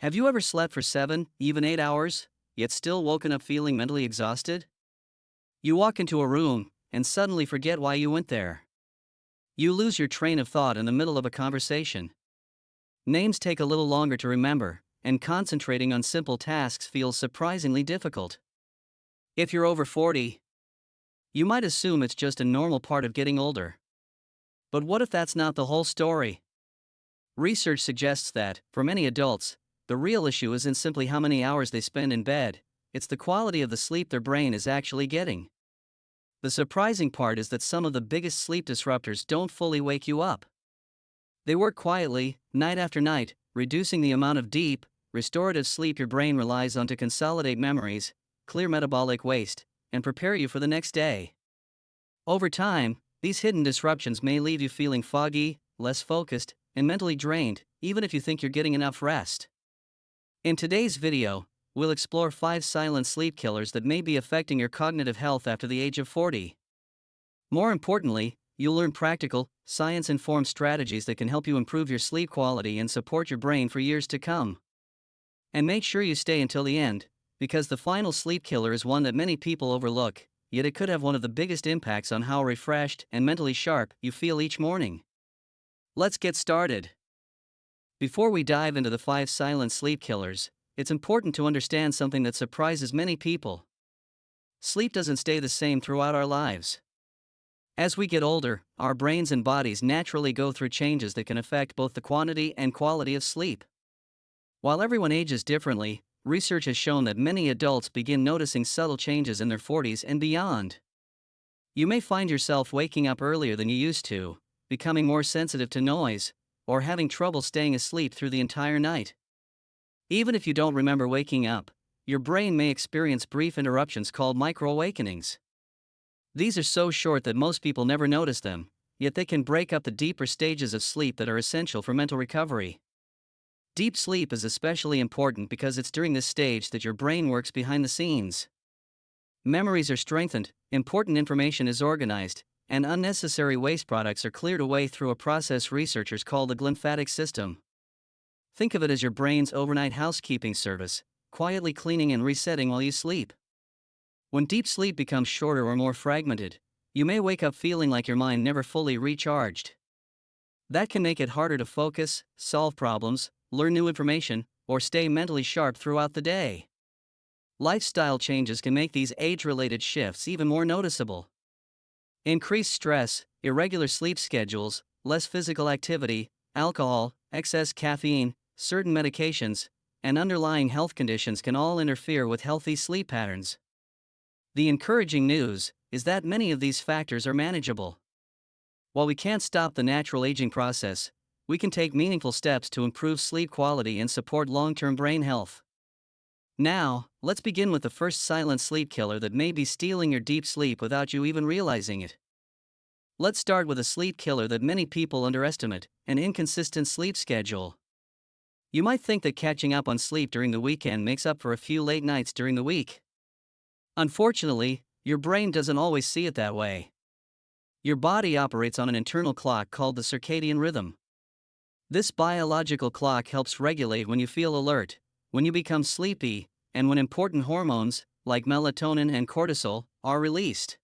Have you ever slept for 7, even 8 hours, yet still woken up feeling mentally exhausted? You walk into a room and suddenly forget why you went there. You lose your train of thought in the middle of a conversation. Names take a little longer to remember, and concentrating on simple tasks feels surprisingly difficult. If you're over 40, you might assume it's just a normal part of getting older. But what if that's not the whole story? Research suggests that, for many adults, the real issue isn't simply how many hours they spend in bed, it's the quality of the sleep their brain is actually getting. The surprising part is that some of the biggest sleep disruptors don't fully wake you up. They work quietly, night after night, reducing the amount of deep, restorative sleep your brain relies on to consolidate memories, clear metabolic waste, and prepare you for the next day. Over time, these hidden disruptions may leave you feeling foggy, less focused, and mentally drained, even if you think you're getting enough rest. In today's video, we'll explore 5 silent sleep killers that may be affecting your cognitive health after the age of 40. More importantly, you'll learn practical, science-informed strategies that can help you improve your sleep quality and support your brain for years to come. And make sure you stay until the end, because the final sleep killer is one that many people overlook, yet it could have one of the biggest impacts on how refreshed and mentally sharp you feel each morning. Let's get started. Before we dive into the 5 silent sleep killers, it's important to understand something that surprises many people. Sleep doesn't stay the same throughout our lives. As we get older, our brains and bodies naturally go through changes that can affect both the quantity and quality of sleep. While everyone ages differently, research has shown that many adults begin noticing subtle changes in their 40s and beyond. You may find yourself waking up earlier than you used to, becoming more sensitive to noise, or having trouble staying asleep through the entire night. Even if you don't remember waking up, your brain may experience brief interruptions called micro-awakenings. These are so short that most people never notice them, yet they can break up the deeper stages of sleep that are essential for mental recovery. Deep sleep is especially important because it's during this stage that your brain works behind the scenes. Memories are strengthened, important information is organized, and unnecessary waste products are cleared away through a process researchers call the glymphatic system. Think of it as your brain's overnight housekeeping service, quietly cleaning and resetting while you sleep. When deep sleep becomes shorter or more fragmented, you may wake up feeling like your mind never fully recharged. That can make it harder to focus, solve problems, learn new information, or stay mentally sharp throughout the day. Lifestyle changes can make these age-related shifts even more noticeable. Increased stress, irregular sleep schedules, less physical activity, alcohol, excess caffeine, certain medications, and underlying health conditions can all interfere with healthy sleep patterns. The encouraging news is that many of these factors are manageable. While we can't stop the natural aging process, we can take meaningful steps to improve sleep quality and support long-term brain health. Now, let's begin with the first silent sleep killer that may be stealing your deep sleep without you even realizing it. Let's start with a sleep killer that many people underestimate: an inconsistent sleep schedule. You might think that catching up on sleep during the weekend makes up for a few late nights during the week. Unfortunately, your brain doesn't always see it that way. Your body operates on an internal clock called the circadian rhythm. This biological clock helps regulate when you feel alert, when you become sleepy, and when important hormones, like melatonin and cortisol, are released.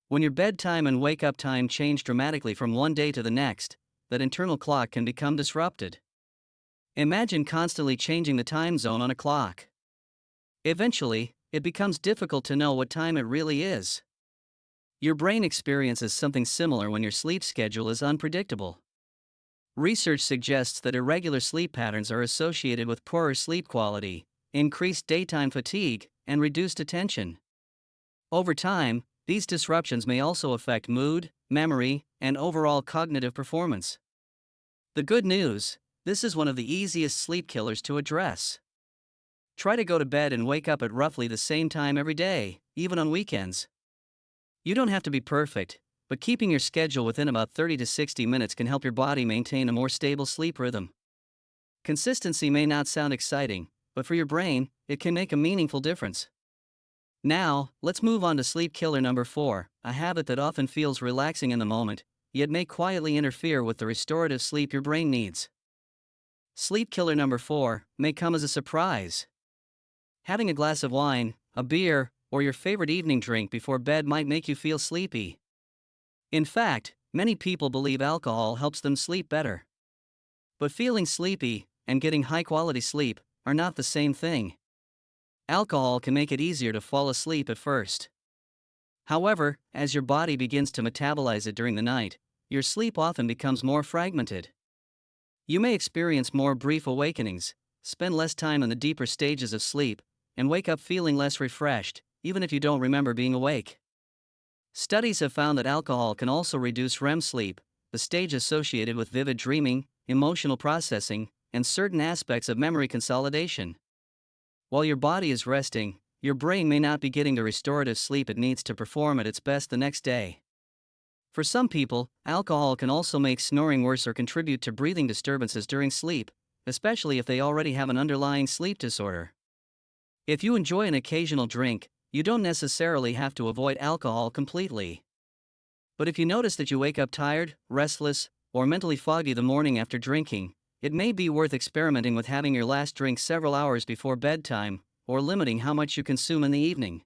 When your bedtime and wake-up time change dramatically from one day to the next, that internal clock can become disrupted. Imagine constantly changing the time zone on a clock. Eventually, it becomes difficult to know what time it really is. Your brain experiences something similar when your sleep schedule is unpredictable. Research suggests that irregular sleep patterns are associated with poorer sleep quality, increased daytime fatigue, and reduced attention. Over time, these disruptions may also affect mood, memory, and overall cognitive performance. The good news: this is one of the easiest sleep killers to address. Try to go to bed and wake up at roughly the same time every day, even on weekends. You don't have to be perfect, but keeping your schedule within about 30 to 60 minutes can help your body maintain a more stable sleep rhythm. Consistency may not sound exciting, but for your brain, it can make a meaningful difference. Now, let's move on to sleep killer number 4, a habit that often feels relaxing in the moment, yet may quietly interfere with the restorative sleep your brain needs. Sleep killer number 4 may come as a surprise. Having a glass of wine, a beer, or your favorite evening drink before bed might make you feel sleepy. In fact, many people believe alcohol helps them sleep better. But feeling sleepy and getting high-quality sleep are not the same thing. Alcohol can make it easier to fall asleep at first. However, as your body begins to metabolize it during the night, your sleep often becomes more fragmented. You may experience more brief awakenings, spend less time in the deeper stages of sleep, and wake up feeling less refreshed, even if you don't remember being awake. Studies have found that alcohol can also reduce REM sleep, the stage associated with vivid dreaming, emotional processing, and certain aspects of memory consolidation. While your body is resting, your brain may not be getting the restorative sleep it needs to perform at its best the next day. For some people, alcohol can also make snoring worse or contribute to breathing disturbances during sleep, especially if they already have an underlying sleep disorder. If you enjoy an occasional drink, you don't necessarily have to avoid alcohol completely. But if you notice that you wake up tired, restless, or mentally foggy the morning after drinking, it may be worth experimenting with having your last drink several hours before bedtime, or limiting how much you consume in the evening.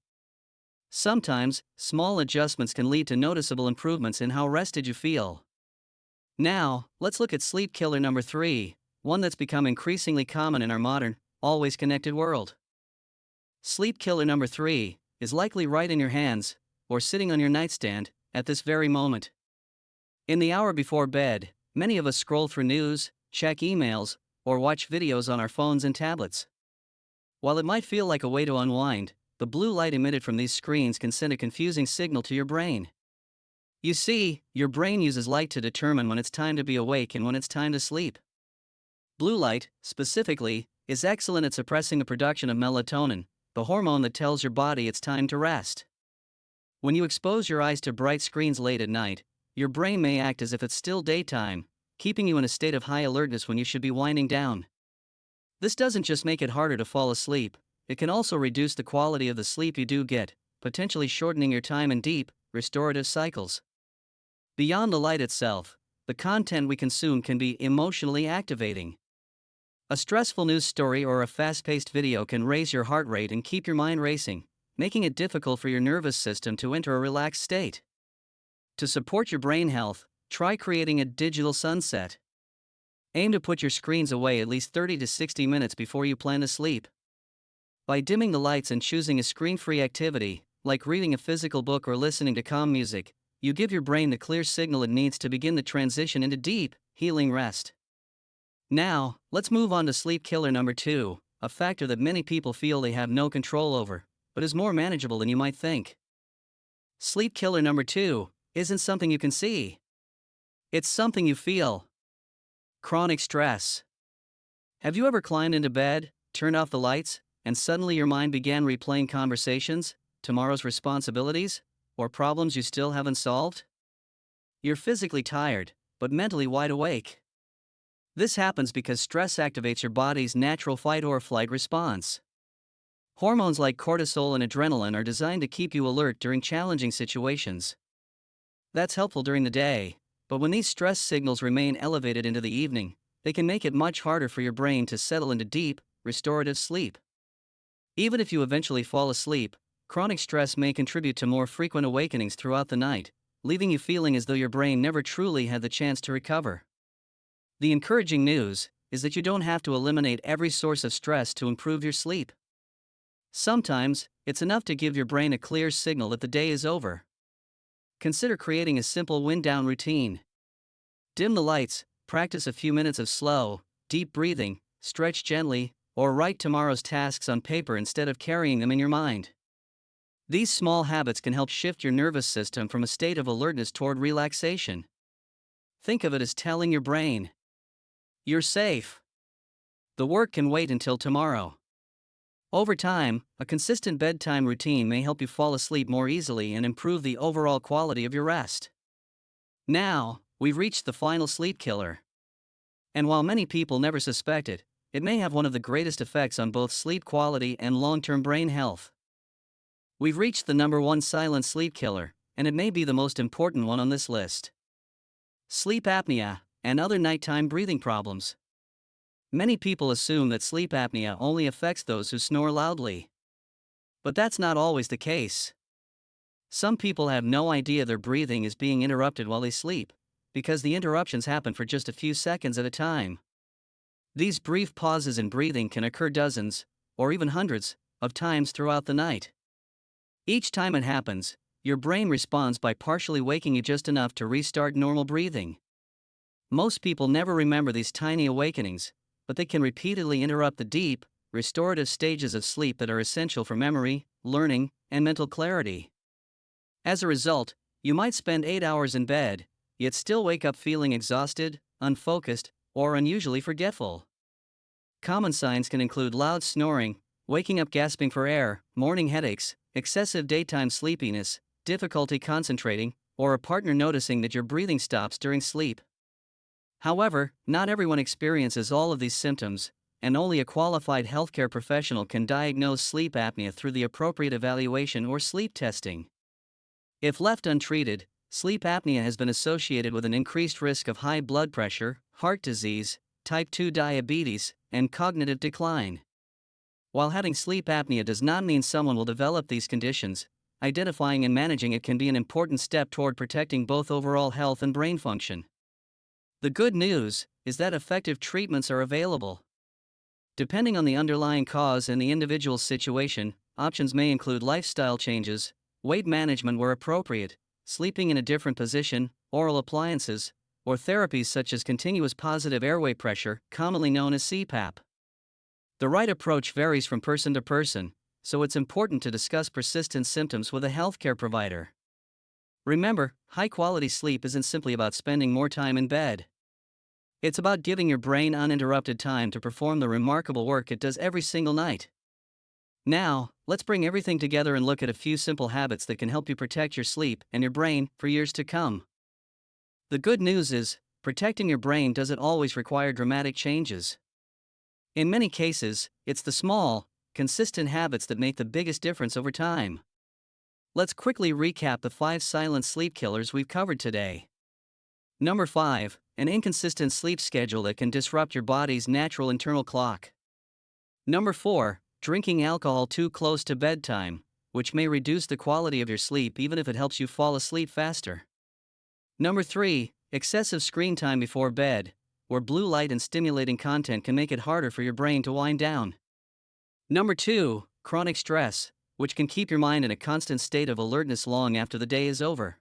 Sometimes, small adjustments can lead to noticeable improvements in how rested you feel. Now, let's look at sleep killer number 3, one that's become increasingly common in our modern, always connected world. Sleep killer number 3 is likely right in your hands, or sitting on your nightstand, at this very moment. In the hour before bed, many of us scroll through news, check emails, or watch videos on our phones and tablets. While it might feel like a way to unwind, the blue light emitted from these screens can send a confusing signal to your brain. You see, your brain uses light to determine when it's time to be awake and when it's time to sleep. Blue light, specifically, is excellent at suppressing the production of melatonin, the hormone that tells your body it's time to rest. When you expose your eyes to bright screens late at night, your brain may act as if it's still daytime, keeping you in a state of high alertness when you should be winding down. This doesn't just make it harder to fall asleep, it can also reduce the quality of the sleep you do get, potentially shortening your time in deep, restorative cycles. Beyond the light itself, the content we consume can be emotionally activating. A stressful news story or a fast-paced video can raise your heart rate and keep your mind racing, making it difficult for your nervous system to enter a relaxed state. To support your brain health, try creating a digital sunset. Aim to put your screens away at least 30 to 60 minutes before you plan to sleep. By dimming the lights and choosing a screen-free activity, like reading a physical book or listening to calm music, you give your brain the clear signal it needs to begin the transition into deep, healing rest. Now, let's move on to sleep killer number 2, a factor that many people feel they have no control over, but is more manageable than you might think. Sleep killer number 2 isn't something you can see. It's something you feel. Chronic stress. Have you ever climbed into bed, turned off the lights, and suddenly your mind began replaying conversations, tomorrow's responsibilities, or problems you still haven't solved? You're physically tired, but mentally wide awake. This happens because stress activates your body's natural fight or flight response. Hormones like cortisol and adrenaline are designed to keep you alert during challenging situations. That's helpful during the day, but when these stress signals remain elevated into the evening, they can make it much harder for your brain to settle into deep, restorative sleep. Even if you eventually fall asleep, chronic stress may contribute to more frequent awakenings throughout the night, leaving you feeling as though your brain never truly had the chance to recover. The encouraging news is that you don't have to eliminate every source of stress to improve your sleep. Sometimes, it's enough to give your brain a clear signal that the day is over. Consider creating a simple wind-down routine. Dim the lights, practice a few minutes of slow, deep breathing, stretch gently, or write tomorrow's tasks on paper instead of carrying them in your mind. These small habits can help shift your nervous system from a state of alertness toward relaxation. Think of it as telling your brain, "You're safe. The work can wait until tomorrow." Over time, a consistent bedtime routine may help you fall asleep more easily and improve the overall quality of your rest. Now, we've reached the final sleep killer. And while many people never suspect it, it may have one of the greatest effects on both sleep quality and long-term brain health. We've reached the number 1 silent sleep killer, and it may be the most important one on this list. Sleep apnea and other nighttime breathing problems. Many people assume that sleep apnea only affects those who snore loudly. But that's not always the case. Some people have no idea their breathing is being interrupted while they sleep, because the interruptions happen for just a few seconds at a time. These brief pauses in breathing can occur dozens, or even hundreds, of times throughout the night. Each time it happens, your brain responds by partially waking you just enough to restart normal breathing. Most people never remember these tiny awakenings, but they can repeatedly interrupt the deep, restorative stages of sleep that are essential for memory, learning, and mental clarity. As a result, you might spend 8 hours in bed, yet still wake up feeling exhausted, unfocused, or unusually forgetful. Common signs can include loud snoring, waking up gasping for air, morning headaches, excessive daytime sleepiness, difficulty concentrating, or a partner noticing that your breathing stops during sleep. However, not everyone experiences all of these symptoms, and only a qualified healthcare professional can diagnose sleep apnea through the appropriate evaluation or sleep testing. If left untreated, sleep apnea has been associated with an increased risk of high blood pressure, heart disease, type 2 diabetes, and cognitive decline. While having sleep apnea does not mean someone will develop these conditions, identifying and managing it can be an important step toward protecting both overall health and brain function. The good news is that effective treatments are available. Depending on the underlying cause and the individual's situation, options may include lifestyle changes, weight management where appropriate, sleeping in a different position, oral appliances, or therapies such as continuous positive airway pressure, commonly known as CPAP. The right approach varies from person to person, so it's important to discuss persistent symptoms with a healthcare provider. Remember, high-quality sleep isn't simply about spending more time in bed. It's about giving your brain uninterrupted time to perform the remarkable work it does every single night. Now, let's bring everything together and look at a few simple habits that can help you protect your sleep and your brain for years to come. The good news is, protecting your brain doesn't always require dramatic changes. In many cases, it's the small, consistent habits that make the biggest difference over time. Let's quickly recap the 5 silent sleep killers we've covered today. Number 5, an inconsistent sleep schedule that can disrupt your body's natural internal clock. Number 4, drinking alcohol too close to bedtime, which may reduce the quality of your sleep even if it helps you fall asleep faster. Number 3, excessive screen time before bed, where blue light and stimulating content can make it harder for your brain to wind down. Number 2, chronic stress, which can keep your mind in a constant state of alertness long after the day is over.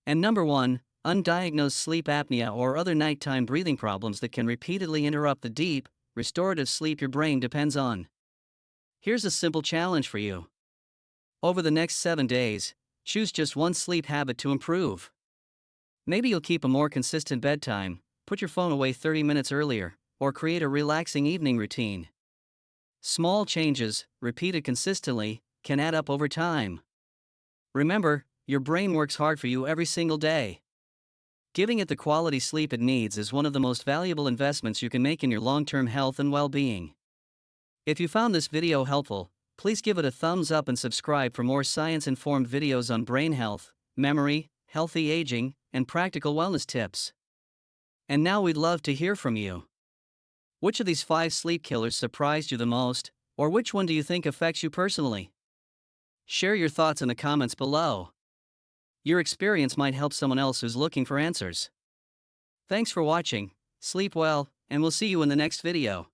And number 1, undiagnosed sleep apnea or other nighttime breathing problems that can repeatedly interrupt the deep, restorative sleep your brain depends on. Here's a simple challenge for you. Over the next 7 days, choose just one sleep habit to improve. Maybe you'll keep a more consistent bedtime, put your phone away 30 minutes earlier, or create a relaxing evening routine. Small changes, repeated consistently, can add up over time. Remember, your brain works hard for you every single day. Giving it the quality sleep it needs is one of the most valuable investments you can make in your long-term health and well-being. If you found this video helpful, please give it a thumbs up and subscribe for more science-informed videos on brain health, memory, healthy aging, and practical wellness tips. And now we'd love to hear from you. Which of these 5 sleep killers surprised you the most, or which one do you think affects you personally? Share your thoughts in the comments below. Your experience might help someone else who's looking for answers. Thanks for watching, sleep well, and we'll see you in the next video.